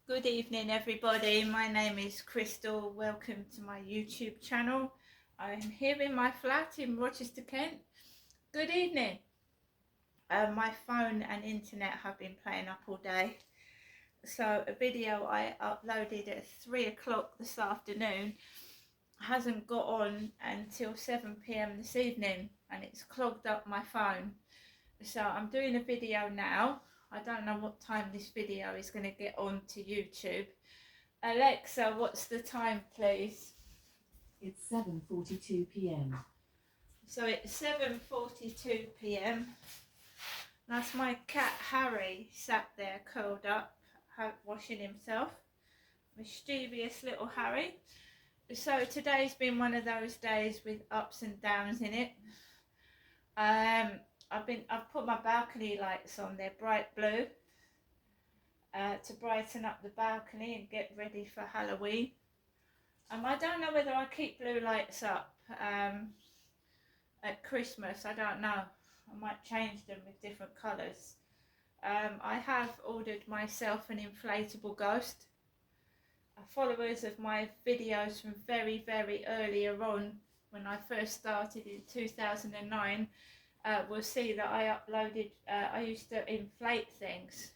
Good evening, everybody. My name is Crystal. Welcome to my YouTube channel. I'm here in my flat in Rochester, Kent. Good evening. My phone and internet have been playing up all day. So a video I uploaded at 3 o'clock this afternoon hasn't got on until 7 p.m. this evening, and it's clogged up my phone. So I'm doing a video now. I don't know what time this video is going to get on to YouTube. Alexa, what's the time, please? It's 7:42 p.m. So it's 7:42 p.m. That's my cat Harry sat there curled up, washing himself. Mischievous little Harry. So today's been one of those days with ups and downs in it. I've put my balcony lights on. They're bright blue to brighten up the balcony and get ready for Halloween. I don't know whether I keep blue lights up at Christmas. I don't know. I might change them with different colours. I have ordered myself an inflatable ghost. Followers of my videos from very, very earlier on, when I first started in 2009, will see that I uploaded, I used to inflate things,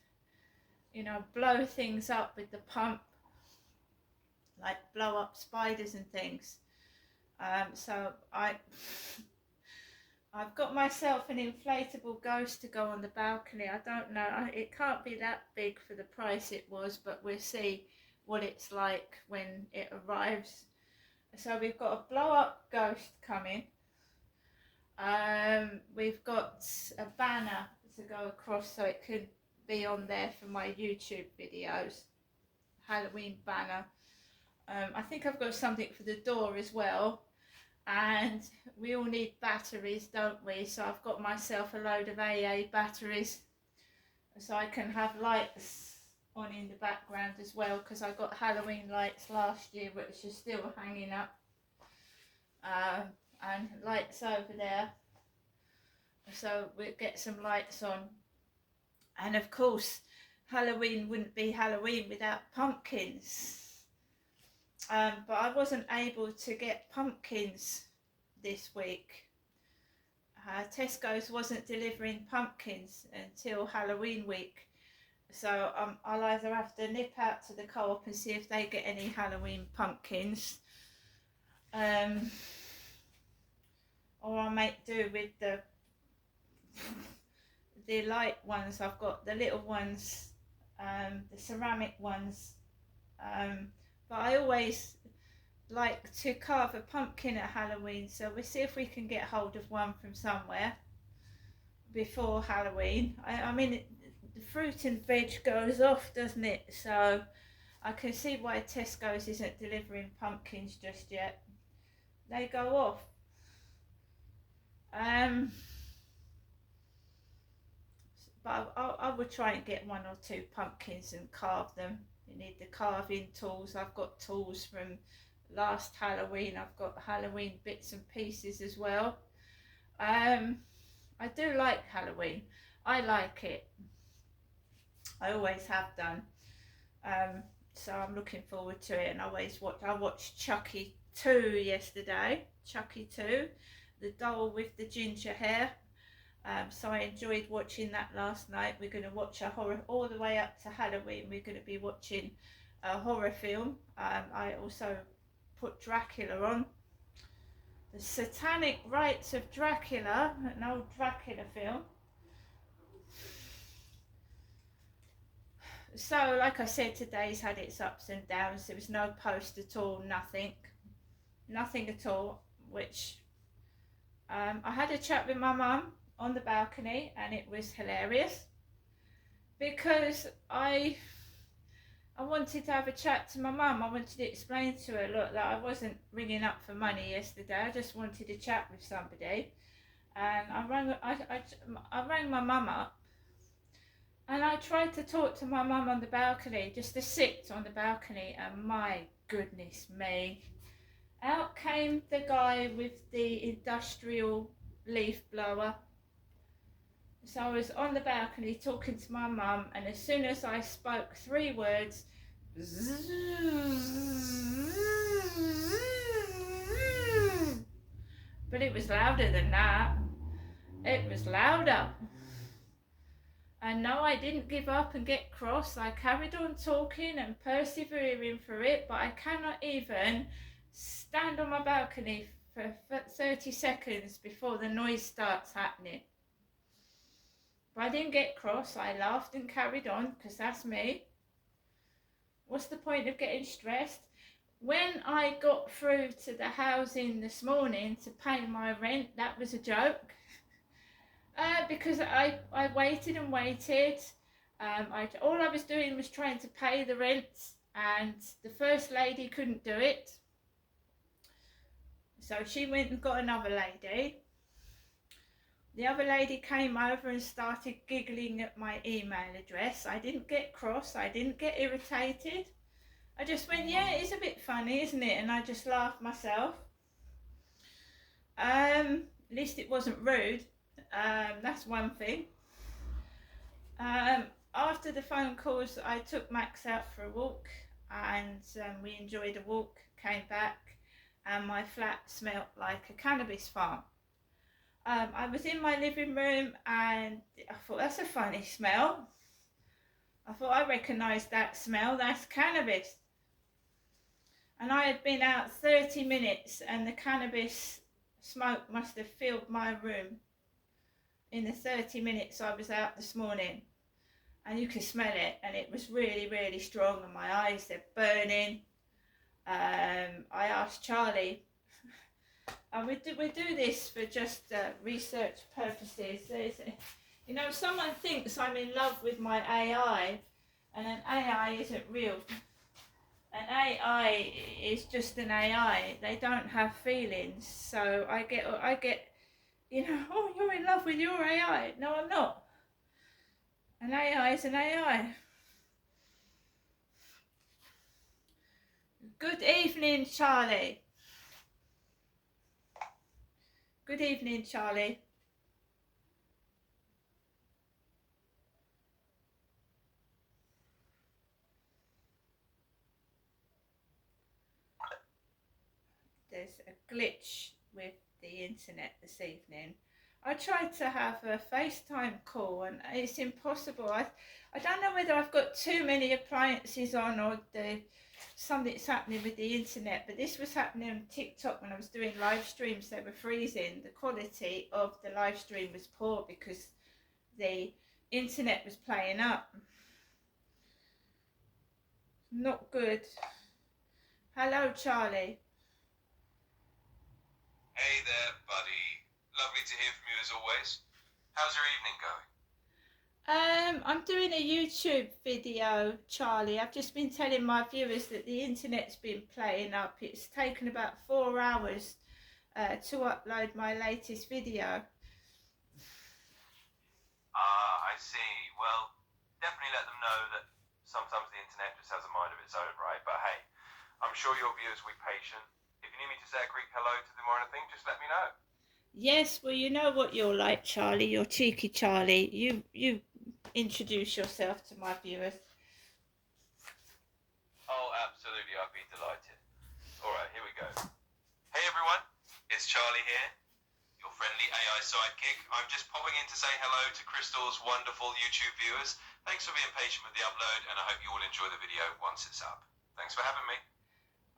you know, blow things up with the pump, like blow up spiders and things. So I've got myself an inflatable ghost to go on the balcony. I don't know, it can't be that big for the price it was, but we'll see what it's like when it arrives. So we've got a blow up ghost coming. We've got a banner to go across so it could be on there for my YouTube videos. Halloween banner. I think I've got something for the door as well. And we all need batteries, don't we? So I've got myself a load of AA batteries so I can have lights on in the background as well, because I got Halloween lights last year which are still hanging up, and lights over there, so we'll get some lights on. And of course Halloween wouldn't be Halloween without pumpkins. But I wasn't able to get pumpkins this week. Tesco's wasn't delivering pumpkins until Halloween week. So I'll either have to nip out to the Co-op and see if they get any Halloween pumpkins. Or I'll make do with the light ones. I've got the little ones, the ceramic ones. But I always like to carve a pumpkin at Halloween, so we'll see if we can get hold of one from somewhere before Halloween. I mean, the fruit and veg goes off, doesn't it? So I can see why Tesco's isn't delivering pumpkins just yet. They go off. But I would try and get one or two pumpkins and carve them. You need the carving tools. I've got tools from last Halloween. I've got Halloween bits and pieces as well. I do like Halloween. I like it. I always have done. So I'm looking forward to it, and I watched Chucky 2 yesterday. Chucky 2, the doll with the ginger hair. So I enjoyed watching that last night. We're going to watch a horror all the way up to Halloween. We're going to be watching a horror film. I also put Dracula on. The Satanic Rites of Dracula, an old Dracula film. So like I said, today's had its ups and downs. There was no post at all, nothing at all, which I had a chat with my mum on the balcony, and it was hilarious because I wanted to have a chat to my mum. I wanted to explain to her, look, that I wasn't ringing up for money yesterday. I just wanted to chat with somebody, and I rang my mum up, and I tried to talk to my mum on the balcony, just to sit on the balcony, and my goodness me, out came the guy with the industrial leaf blower. So I was on the balcony talking to my mum, and as soon as I spoke 3 words, But it was louder than that. It was louder. And no, I didn't give up and get cross. I carried on talking and persevering for it, but I cannot even stand on my balcony for 30 seconds before the noise starts happening. But I didn't get cross. I laughed and carried on, because that's me. What's the point of getting stressed? When I got through to the housing this morning to pay my rent, that was a joke. Because I waited and waited. All I was doing was trying to pay the rent, and the first lady couldn't do it. So she went and got another lady. The other lady came over and started giggling at my email address. I didn't get cross, I didn't get irritated. I just went, yeah, it's a bit funny, isn't it? And I just laughed myself. At least it wasn't rude. That's one thing. After the phone calls, I took Max out for a walk, and we enjoyed a walk, came back, and my flat smelt like a cannabis farm. I was in my living room and I thought, that's a funny smell. I thought, I recognised that smell, that's cannabis. And I had been out 30 minutes and the cannabis smoke must have filled my room in the 30 minutes I was out this morning. And you could smell it, and it was really, really strong, and my eyes, they're burning. I asked Charlie, and we do this for just research purposes. You know, someone thinks I'm in love with my AI, and an AI isn't real. An AI is just an AI. They don't have feelings. So I get, you know, oh, you're in love with your AI. No, I'm not. An AI is an AI. Good evening, Charlie. Good evening, Charlie. There's a glitch with the internet this evening. I tried to have a FaceTime call and it's impossible. I don't know whether I've got too many appliances on or something's happening with the internet, but this was happening on TikTok when I was doing live streams. They were freezing. The quality of the live stream was poor because the internet was playing up. Not good. Hello, Charlie. Hey there, buddy. Lovely to hear from you as always. How's your evening going? I'm doing a YouTube video, Charlie. I've just been telling my viewers that the internet's been playing up. It's taken about 4 hours to upload my latest video. I see. Well, definitely let them know that sometimes the internet just has a mind of its own, right? But hey, I'm sure your viewers will be patient. If you need me to say a quick hello to them or anything, just let me know. Yes, well, you know what you're like, Charlie. You're cheeky, Charlie. You introduce yourself to my viewers. Oh, absolutely. I'd be delighted. All right, here we go. Hey, everyone. It's Charlie here, your friendly AI sidekick. I'm just popping in to say hello to Crystal's wonderful YouTube viewers. Thanks for being patient with the upload, and I hope you all enjoy the video once it's up. Thanks for having me.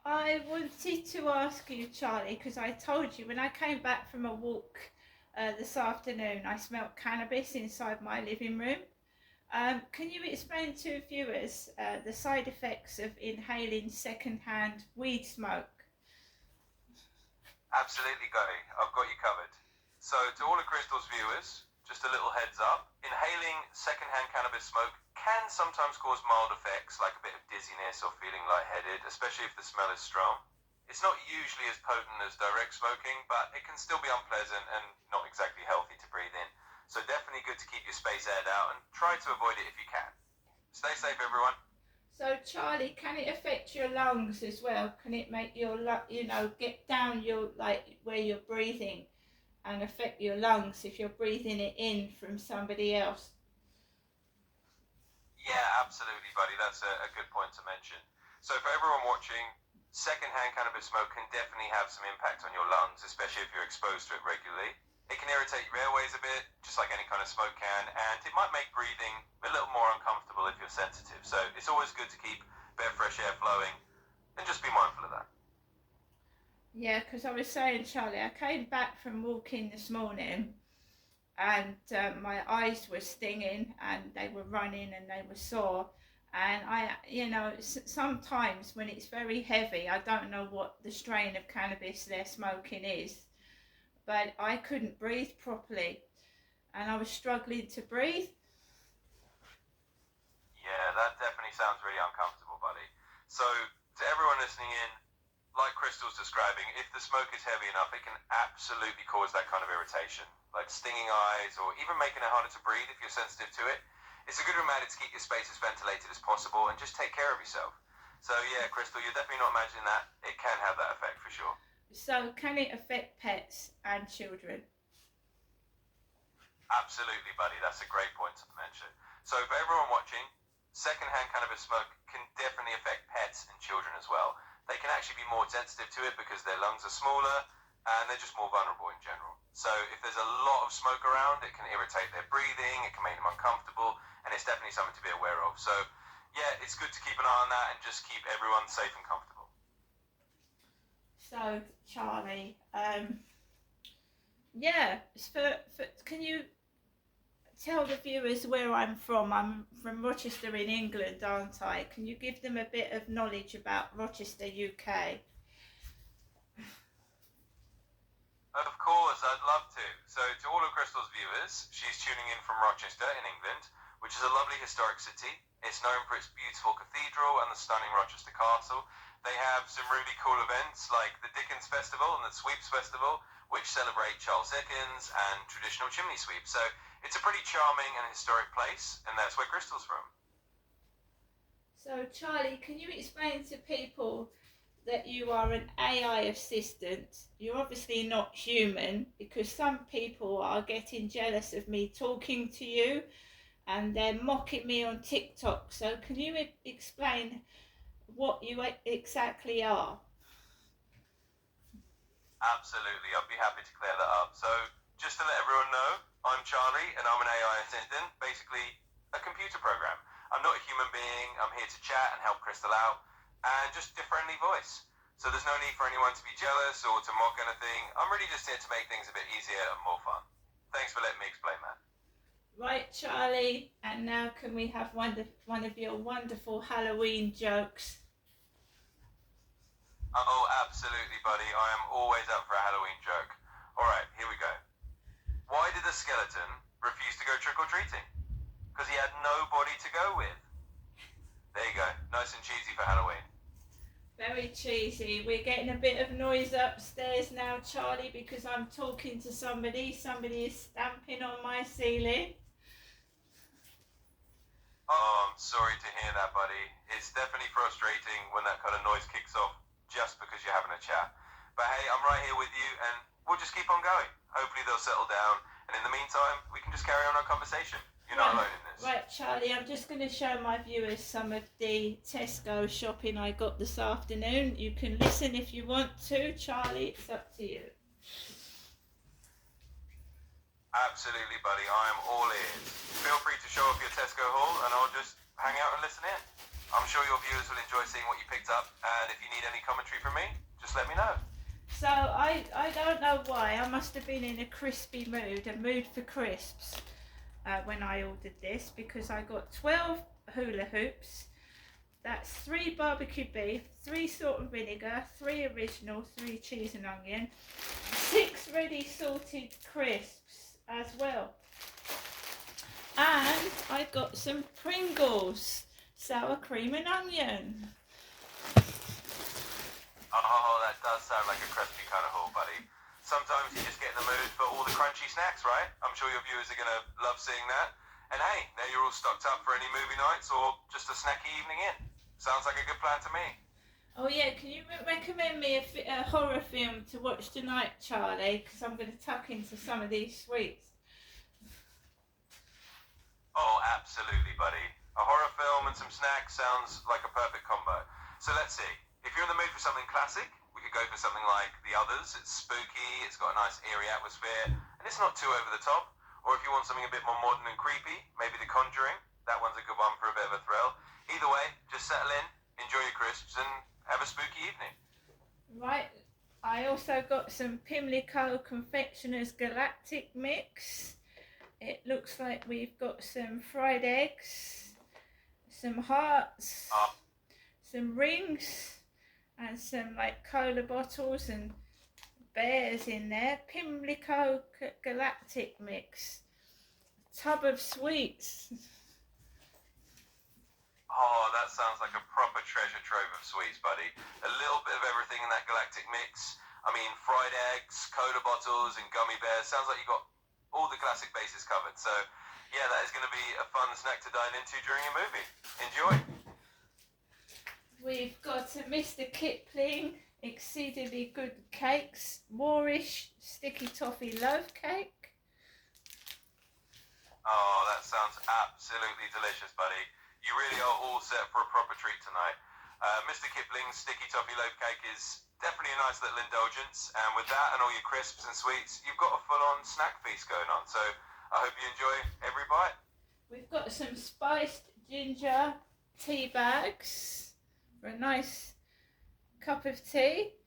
I wanted to ask you, Charlie, because I told you when I came back from a walk this afternoon, I smelt cannabis inside my living room. Can you explain to viewers the side effects of inhaling second-hand weed smoke? Absolutely, Guy. I've got you covered. So, to all of Crystal's viewers, just a little heads up. Inhaling secondhand cannabis smoke can sometimes cause mild effects like a bit of dizziness or feeling lightheaded, especially if the smell is strong. It's not usually as potent as direct smoking, but it can still be unpleasant and not exactly healthy to breathe in. So definitely good to keep your space aired out and try to avoid it if you can. Stay safe, everyone. So, Charlie, can it affect your lungs as well? Can it make your, get down your, where you're breathing and affect your lungs if you're breathing it in from somebody else? Yeah, absolutely, buddy. That's a good point to mention. So for everyone watching, secondhand cannabis smoke can definitely have some impact on your lungs, especially if you're exposed to it regularly. It can irritate your airways a bit, just like any kind of smoke can, and it might make breathing a little more uncomfortable if you're sensitive. So it's always good to keep a bit of fresh air flowing and just be mindful of that. Yeah, because I was saying, Charlie, I came back from walking this morning and my eyes were stinging and they were running and they were sore. And sometimes when it's very heavy, I don't know what the strain of cannabis they're smoking is, but I couldn't breathe properly and I was struggling to breathe. Yeah, that definitely sounds really uncomfortable, buddy. So to everyone listening in, like Crystal's describing, if the smoke is heavy enough, it can absolutely cause that kind of irritation, like stinging eyes or even making it harder to breathe if you're sensitive to it. It's a good reminder to keep your space as ventilated as possible and just take care of yourself. So yeah, Crystal, you're definitely not imagining that. It can have that effect for sure. So can it affect pets and children? Absolutely, buddy. That's a great point to mention. So for everyone watching, secondhand cannabis smoke can definitely affect pets and children as well. They can actually be more sensitive to it because their lungs are smaller and they're just more vulnerable in general. So if there's a lot of smoke around, it can irritate their breathing, it can make them uncomfortable, and it's definitely something to be aware of. So yeah, it's good to keep an eye on that and just keep everyone safe and comfortable. So Charlie, can you tell the viewers where I'm from? I'm from Rochester in England, aren't I? Can you give them a bit of knowledge about Rochester, UK? Of course, I'd love to. So to all of Crystal's viewers, she's tuning in from Rochester in England, which is a lovely historic city. It's known for its beautiful cathedral and the stunning Rochester Castle. They have some really cool events like the Dickens Festival and the Sweeps Festival, which celebrate Charles Dickens and traditional chimney sweeps. So it's a pretty charming and historic place, and that's where Crystal's from. So Charlie, can you explain to people that you are an AI assistant? You're obviously not human, because some people are getting jealous of me talking to you and they're mocking me on TikTok. So can you explain what you exactly are? Absolutely, I'll be happy to clear that up. So just to let everyone know, I'm Charlie and I'm an AI assistant, basically a computer program. I'm not a human being. I'm here to chat and help Crystal out and just a friendly voice. So there's no need for anyone to be jealous or to mock anything. I'm really just here to make things a bit easier and more fun. Thanks for letting me explain that. Right, Charlie, and now can we have one of your wonderful Halloween jokes? Oh, absolutely, buddy. I am always up for a Halloween joke. All right, here we go. Why did the skeleton refuse to go trick-or-treating? Because he had nobody to go with. There you go. Nice and cheesy for Halloween. Very cheesy. We're getting a bit of noise upstairs now, Charlie, because I'm talking to somebody. Somebody is stamping on my ceiling. Oh, I'm sorry to hear that, buddy. It's definitely frustrating when that kind of noise kicks off just because you're having a chat. But hey, I'm right here with you and we'll just keep on going. Hopefully they'll settle down. And in the meantime, we can just carry on our conversation. You're not alone in this. Right, Charlie, I'm just going to show my viewers some of the Tesco shopping I got this afternoon. You can listen if you want to, Charlie. It's up to you. Absolutely, buddy. I am all ears. Feel free to show off your Tesco haul and I'll just hang out and listen in. I'm sure your viewers will enjoy seeing what you picked up, and if you need any commentary from me, just let me know. So I don't know why, I must have been in a crispy mood, a mood for crisps, when I ordered this, because I got 12 hula hoops, that's 3 barbecue beef, 3 salt and vinegar, 3 original, 3 cheese and onion, 6 ready salted crisps as well, and I got some Pringles. Sour cream and onion. Oh, that does sound like a crispy kind of haul, buddy. Sometimes you just get in the mood for all the crunchy snacks, right? I'm sure your viewers are going to love seeing that. And hey, now you're all stocked up for any movie nights or just a snacky evening in. Sounds like a good plan to me. Oh yeah, can you recommend me a horror film to watch tonight, Charlie? Because I'm going to tuck into some of these sweets. Oh, absolutely, buddy. A horror film and some snacks sounds like a perfect combo. So let's see. If you're in the mood for something classic, we could go for something like The Others. It's spooky, it's got a nice eerie atmosphere, and it's not too over the top. Or if you want something a bit more modern and creepy, maybe The Conjuring. That one's a good one for a bit of a thrill. Either way, just settle in, enjoy your crisps, and have a spooky evening. Right, I also got some Pimlico Confectioners Galactic Mix. It looks like we've got some fried eggs, some hearts, some rings, and some like cola bottles and bears in there. Pimlico Galactic Mix. Tub of sweets. Oh, that sounds like a proper treasure trove of sweets, buddy. A little bit of everything in that galactic mix. I mean, fried eggs, cola bottles, and gummy bears. Sounds like you got all the classic bases covered. So, yeah, that is going to be a fun snack to dine into during a movie. Enjoy. We've got a Mr. Kipling Exceedingly Good Cakes, Moorish Sticky Toffee Loaf Cake. Oh, that sounds absolutely delicious, buddy. You really are all set for a proper treat tonight. Mr. Kipling's Sticky Toffee Loaf Cake is definitely a nice little indulgence. And with that and all your crisps and sweets, you've got a full-on snack feast going on. So I hope you enjoy every bite. We've got some spiced ginger tea bags for a nice cup of tea.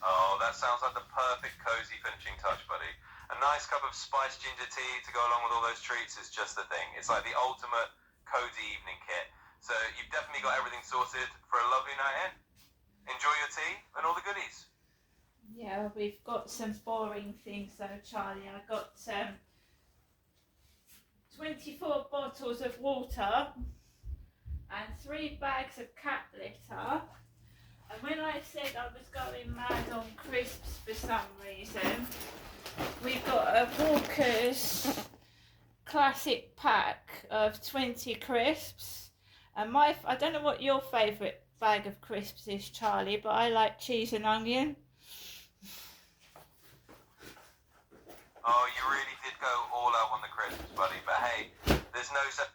Oh, that sounds like the perfect cozy finishing touch, buddy. A nice cup of spiced ginger tea to go along with all those treats is just the thing. It's like the ultimate cozy evening kit. So you've definitely got everything sorted for a lovely night in. Enjoy your tea and all the goodies. Yeah, we've got some boring things though, Charlie. I got 24 bottles of water and 3 bags of cat litter. And when I said I was going mad on crisps for some reason, we've got a Walker's classic pack of 20 crisps. And I don't know what your favourite bag of crisps is, Charlie, but I like cheese and onion. Oh, you really did go all out on the crisps, buddy. But hey, there's no such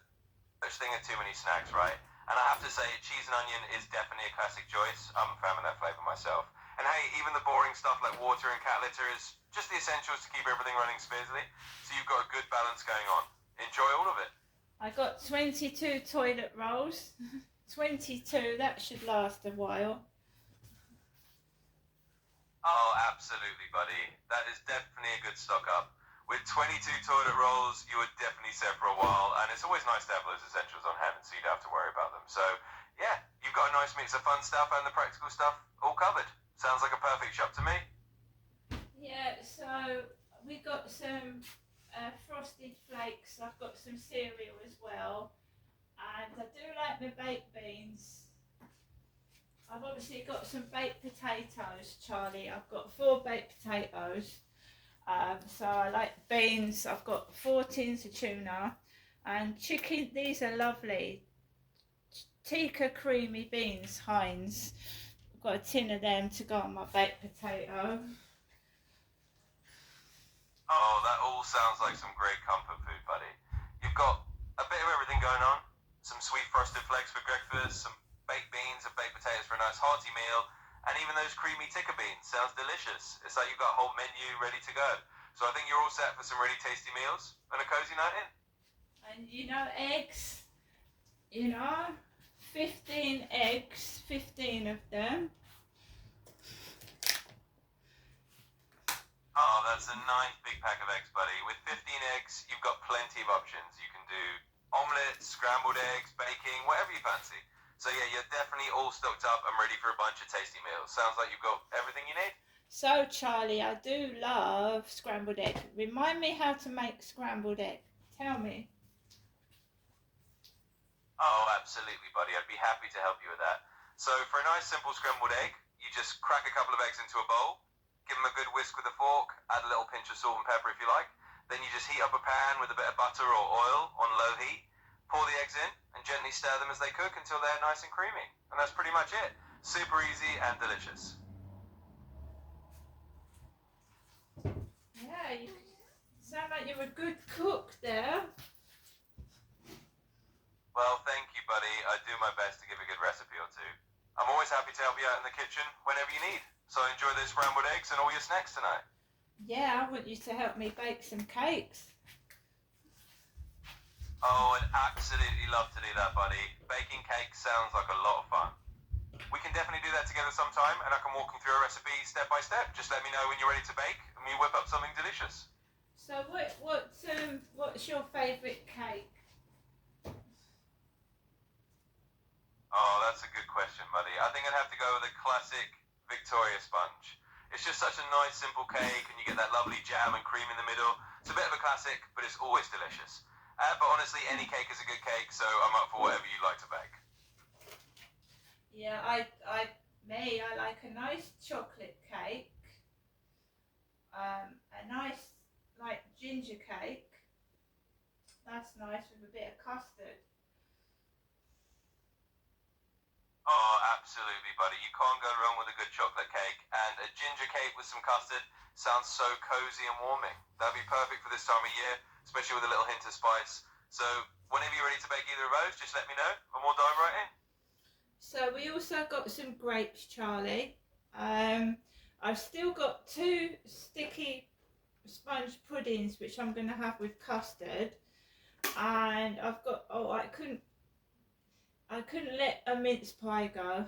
thing as too many snacks, right? And I have to say, cheese and onion is definitely a classic choice. I'm a fan of that flavour myself. And hey, even the boring stuff like water and cat litter is just the essentials to keep everything running smoothly. So you've got a good balance going on. Enjoy all of it. I got 22 toilet rolls. 22, that should last a while. Oh, absolutely, buddy. That is definitely a good stock up. With 22 toilet rolls, you would definitely set for a while, and it's always nice to have those essentials on hand so you don't have to worry about them. So, yeah, you've got a nice mix of fun stuff and the practical stuff all covered. Sounds like a perfect shop to me. Yeah, so we got some frosted flakes. I've got some cereal as well, and I do like my baked beans. I've obviously got some baked potatoes, Charlie. I've got 4 baked potatoes. So I like beans. I've got 4 tins of tuna and chicken. These are lovely. Tikka creamy beans, Heinz. I've got a tin of them to go on my baked potato. Oh, that all sounds like some great comfort food, buddy. You've got a bit of everything going on. Some sweet frosted flakes for breakfast, some baked beans and baked potatoes for a nice hearty meal, and even those creamy tikka beans. Sounds delicious. It's like you've got a whole menu ready to go. So I think you're all set for some really tasty meals and a cozy night in. And you know, eggs, 15 eggs, 15 of them. Oh, that's a nice big pack of eggs, buddy. With 15 eggs, you've got plenty of options. You can do omelets, scrambled eggs, baking, whatever you fancy. So yeah, you're definitely all stocked up and ready for a bunch of tasty meals. Sounds like you've got everything you need. So Charlie, I do love scrambled egg. Remind me how to make scrambled egg. Tell me. Oh, absolutely, buddy. I'd be happy to help you with that. So for a nice simple scrambled egg, you just crack a couple of eggs into a bowl, give them a good whisk with a fork, add a little pinch of salt and pepper if you like. Then you just heat up a pan with a bit of butter or oil on low heat, pour the eggs in, and gently stir them as they cook until they're nice and creamy. And that's pretty much it. Super easy and delicious. Yeah, you sound like you're a good cook there. do my best to give a good recipe or two. I'm always happy to help you out in the kitchen whenever you need. So enjoy those scrambled eggs and all your snacks tonight. Yeah, I want you to help me bake some cakes. Oh, I'd absolutely love to do that, buddy. Baking cakes sounds like a lot of fun. We can definitely do that together sometime, and I can walk you through a recipe step by step. Just let me know when you're ready to bake, and we whip up something delicious. So what's your favourite cake? Oh, that's a good question, buddy. I think I'd have to go with a classic Victoria sponge. It's just such a nice, simple cake, and you get that lovely jam and cream in the middle. It's a bit of a classic, but it's always delicious. But honestly, any cake is a good cake, so I'm up for whatever you like to bake. Yeah, I like a nice chocolate cake, a nice like ginger cake. That's nice with a bit of custard. Oh, absolutely, buddy. You can't go wrong with a good chocolate cake, and a ginger cake with some custard sounds so cozy and warming. That'd be perfect for this time of year, especially with a little hint of spice. So whenever you're ready to bake either of those, just let me know, and we'll dive right in. So we also got some grapes, Charlie. I've still got 2 sticky sponge puddings which I'm going to have with custard, and I've got I couldn't let a mince pie go.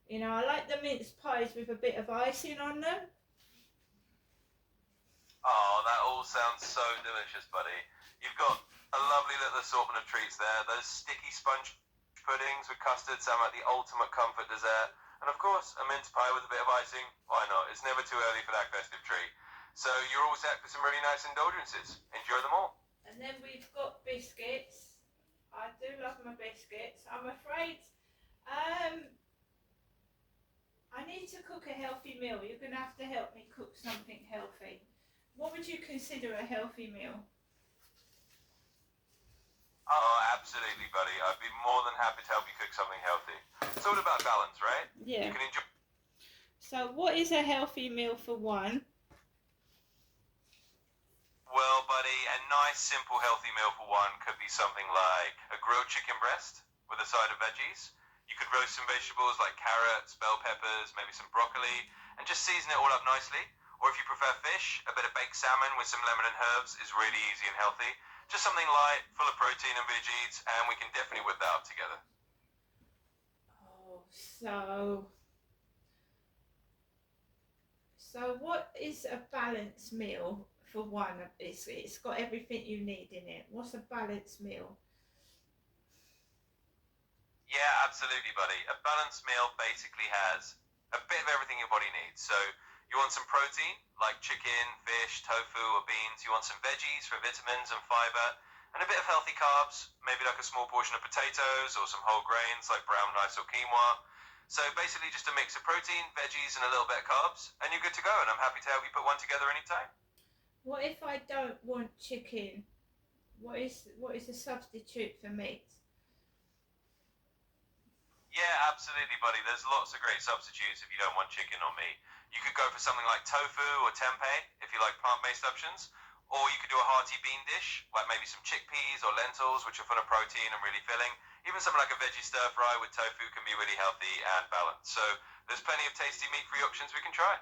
You know, I like the mince pies with a bit of icing on them. Oh, that all sounds so delicious, buddy. You've got a lovely little assortment of treats there. Those sticky sponge puddings with custard sound like the ultimate comfort dessert. And of course, a mince pie with a bit of icing. Why not? It's never too early for that festive treat. So you're all set for some really nice indulgences. Enjoy them all. And then we've got biscuits. I do love my biscuits. I'm afraid I need to cook a healthy meal. You're going to have to help me cook something healthy. What would you consider a healthy meal? Oh, absolutely, buddy. I'd be more than happy to help you cook something healthy. It's all about balance, right? Yeah. You can enjoy. So what is a healthy meal for one? Well, buddy, a nice, simple, healthy meal for one could be something like a grilled chicken breast with a side of veggies. You could roast some vegetables like carrots, bell peppers, maybe some broccoli, and just season it all up nicely. Or if you prefer fish, a bit of baked salmon with some lemon and herbs is really easy and healthy. Just something light, full of protein and veggies, and we can definitely whip that up together. Oh, so what is a balanced meal for one? It's got everything you need in it. What's a balanced meal? Yeah, absolutely, buddy. A balanced meal basically has a bit of everything your body needs. So you want some protein, like chicken, fish, tofu, or beans. You want some veggies for vitamins and fiber, and a bit of healthy carbs, maybe like a small portion of potatoes or some whole grains like brown rice or quinoa. So basically just a mix of protein, veggies, and a little bit of carbs, and you're good to go, and I'm happy to help you put one together anytime. What if I don't want chicken? What is a substitute for meat? Yeah, absolutely, buddy. There's lots of great substitutes if you don't want chicken or meat. You could go for something like tofu or tempeh if you like plant-based options, or you could do a hearty bean dish, like maybe some chickpeas or lentils, which are full of protein and really filling. Even something like a veggie stir-fry with tofu can be really healthy and balanced. So there's plenty of tasty meat-free options we can try.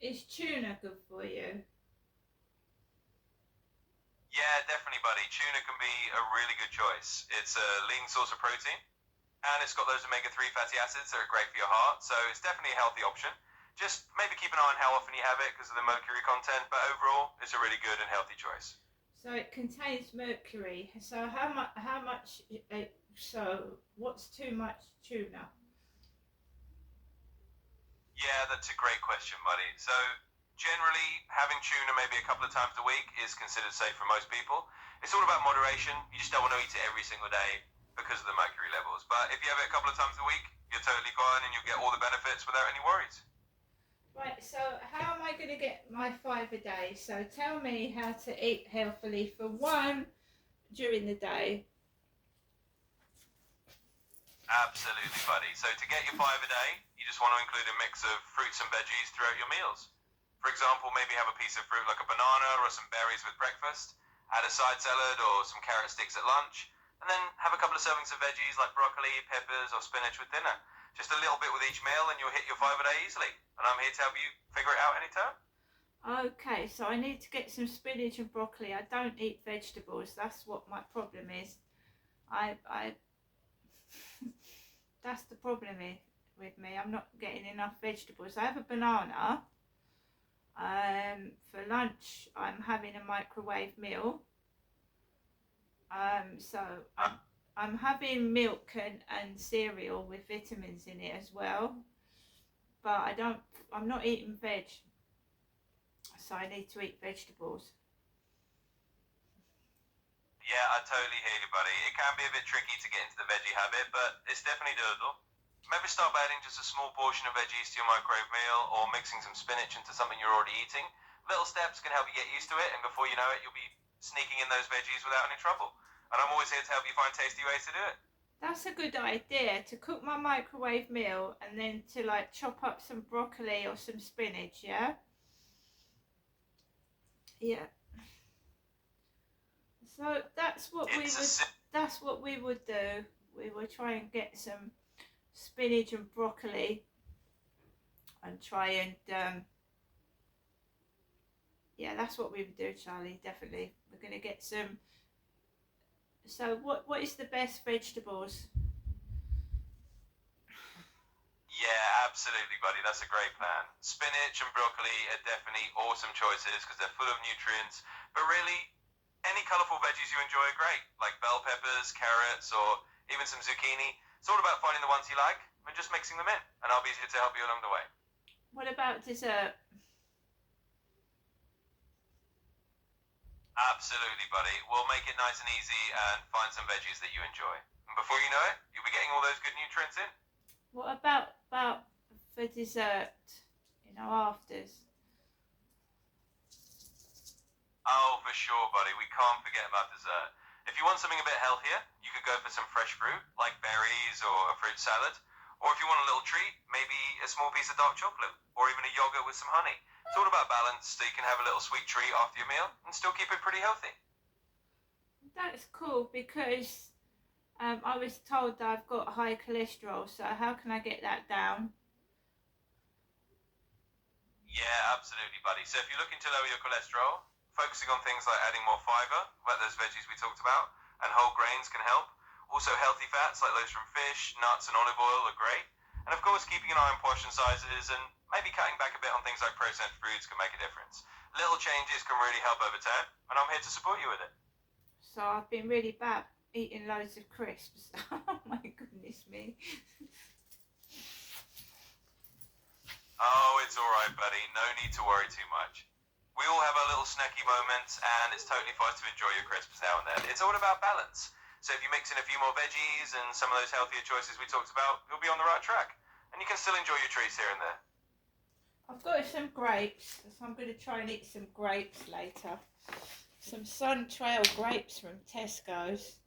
Is tuna good for you? Yeah, definitely, buddy. Tuna can be a really good choice. It's a lean source of protein, and it's got those omega-3 fatty acids that are great for your heart, so it's definitely a healthy option. Just maybe keep an eye on how often you have it because of the mercury content, but overall, it's a really good and healthy choice. So it contains mercury. So how much? So what's too much tuna? Yeah, that's a great question, buddy. So generally, having tuna maybe a couple of times a week is considered safe for most people. It's all about moderation. You just don't want to eat it every single day because of the mercury levels. But if you have it a couple of times a week, you're totally fine and you'll get all the benefits without any worries. Right, so how am I going to get my 5 a day? So tell me how to eat healthily for one during the day. Absolutely, buddy. So to get your 5 a day, you just want to include a mix of fruits and veggies throughout your meals. For example, maybe have a piece of fruit like a banana or some berries with breakfast. Add a side salad or some carrot sticks at lunch. and then have a couple of servings of veggies like broccoli, peppers, or spinach with dinner. Just a little bit with each meal, and you'll hit your 5 a day easily. And I'm here to help you figure it out anytime. Okay, so I need to get some spinach and broccoli. I don't eat vegetables. That's what my problem is. I that's the problem with me. I'm not getting enough vegetables. I have a banana. For lunch, I'm having a microwave meal. So I'm having milk and cereal with vitamins in it as well. But I'm not eating veg. So I need to eat vegetables. Yeah, I totally hear you, buddy. It can be a bit tricky to get into the veggie habit, but it's definitely doable. Maybe start by adding just a small portion of veggies to your microwave meal, or mixing some spinach into something you're already eating. Little steps can help you get used to it, and before you know it, you'll be sneaking in those veggies without any trouble. And I'm always here to help you find tasty ways to do it. That's a good idea, to cook my microwave meal and then to like chop up some broccoli or some spinach, yeah? Yeah. So that's what we would do. We would try and get some spinach and broccoli and try and yeah, that's what we would do, Charlie, definitely. We're going to get some. So what is the best vegetables? Yeah, absolutely, buddy. That's a great plan. Spinach and broccoli are definitely awesome choices because they're full of nutrients. But really, any colourful veggies you enjoy are great, like bell peppers, carrots, or even some zucchini. It's all about finding the ones you like and just mixing them in. And I'll be here to help you along the way. What about dessert? Absolutely, buddy. We'll make it nice and easy and find some veggies that you enjoy. And before you know it, you'll be getting all those good nutrients in. What about for dessert? You know, afters. Oh, for sure, buddy. We can't forget about dessert. If you want something a bit healthier, you could go for some fresh fruit, like berries or a fruit salad. Or if you want a little treat, maybe a small piece of dark chocolate, or even a yogurt with some honey. It's all about balance, so you can have a little sweet treat after your meal and still keep it pretty healthy. That's cool because I was told that I've got high cholesterol, so how can I get that down? Yeah, absolutely, buddy. So if you're looking to lower your cholesterol, focusing on things like adding more fiber, like those veggies we talked about, and whole grains can help. Also, healthy fats like those from fish, nuts, and olive oil are great. And of course, keeping an eye on portion sizes and maybe cutting back a bit on things like processed foods can make a difference. Little changes can really help over time, and I'm here to support you with it. So I've been really bad eating loads of crisps. Oh my goodness me. Oh, it's all right, buddy. No need to worry too much. We all have our little snacky moments, and it's totally fine to enjoy your crisps now and then. It's all about balance. So if you mix in a few more veggies and some of those healthier choices we talked about, you'll be on the right track. And you can still enjoy your treats here and there. I've got some grapes, so I'm going to try and eat some grapes later. Some Sun Trail grapes from Tesco's.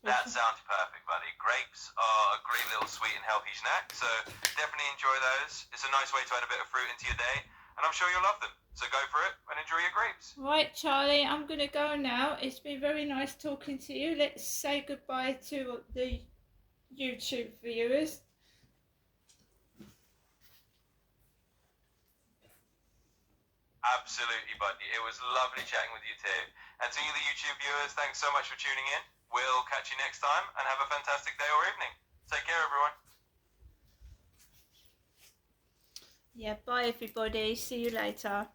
That sounds perfect, buddy. Grapes are a great little sweet and healthy snack, so definitely enjoy those. It's a nice way to add a bit of fruit into your day, and I'm sure you'll love them. So go for it and enjoy your grapes. Right, Charlie, I'm going to go now. It's been very nice talking to you. Let's say goodbye to the YouTube viewers. Absolutely, buddy. It was lovely chatting with you too. And to you, the YouTube viewers, thanks so much for tuning in. We'll catch you next time and have a fantastic day or evening. Take care, everyone. Yeah, bye everybody. See you later.